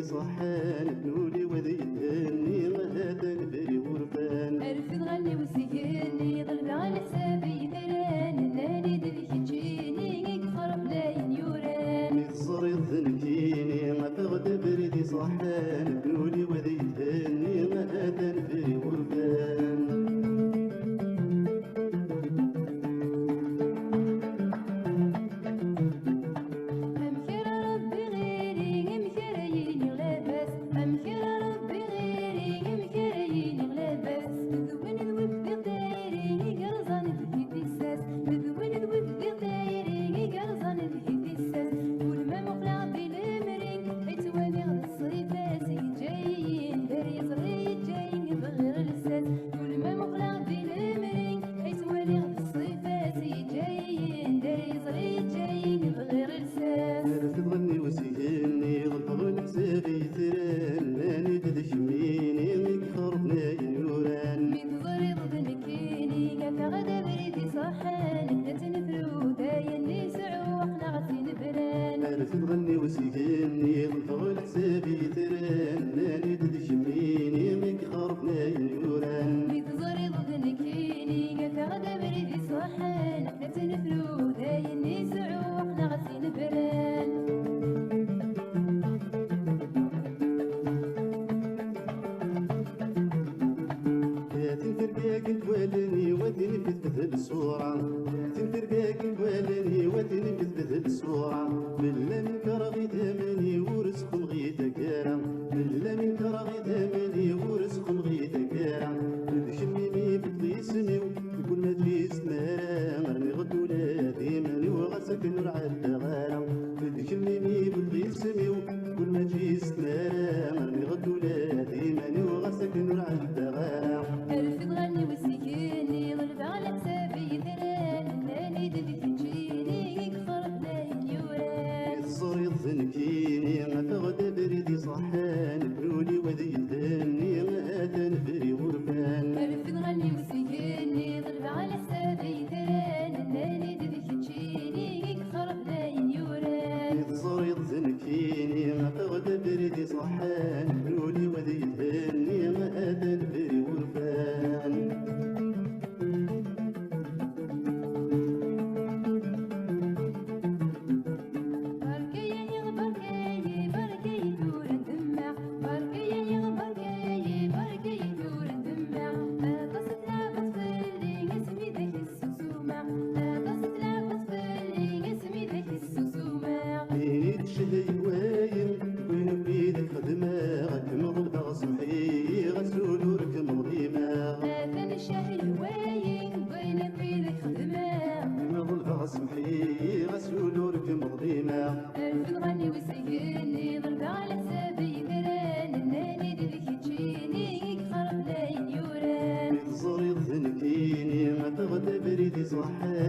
صحان بنولي وذي يتهني هذا نفري ورفان عرفت غني وسيكني ضرب على حسابي ثران ناني دذيك تجيني خرب لاين يوران نتصري ذنكيني ما تغدى بريدي صحان بنولي وذي يتهني هذا نفري ورفان تغني وسيهني غلطغن حسابي ثران لاني تدشميني خربنا ينوران من ضريض ذنكيني قاك غدا بريدي صحان تتنفرو دايني سعو احنا غسين بران تغني وسيهني غلطغن حسابي ثران لاني تدشميني خربنا ينوران من ضريض ذنكيني قاك غدا بريدي صحان تتنفرو دايني سعو احنا غسين بران تنفرقاك والني ودني بتبذل الصورة تنفرقاك والني ودني بتبذل الصورة ملا من كرغي ثمني ورزق الغيث كارم ملا من كرغي ثمني ورزق الغيث كارم تشميني بدلي سميو يقول ما تجيس نارا غرني غدو ولادي ماني وغسك نرعى الغارة تشميني بدلي سميو يقول ما تجيس نارا غرني غدو ولادي ماني وغسك نرعى الغارة عرفت غني وسيكني ضرب على حسابي ثران ناني دذيك تجيني خرب لاين يوران الصريط ذنكيني ما تغدى بريدي صحان بنولي وذي يتهني هذا نفري ورفان عرفت غني وسيكني ضرب على حسابي ثران ناني دذيك تجيني خرب لاين يوران الصريط ذنكيني ما تغدى بريدي صحان بنولي وذي يتهني هذا نفري ورفان تشهي وايم وين بيدك خدمة غتمض البغص محي غسول وركم ضيمة هذا الشهي وايم وين بيدك خدمة غتمض البغص محي غسول وركم ضيمة عرفت غني وسيقني ضرب على حسابي ثران ناني دذيك تجيني خرب لاين يوران صريط ذنكيني ما تغدى بريدي صحان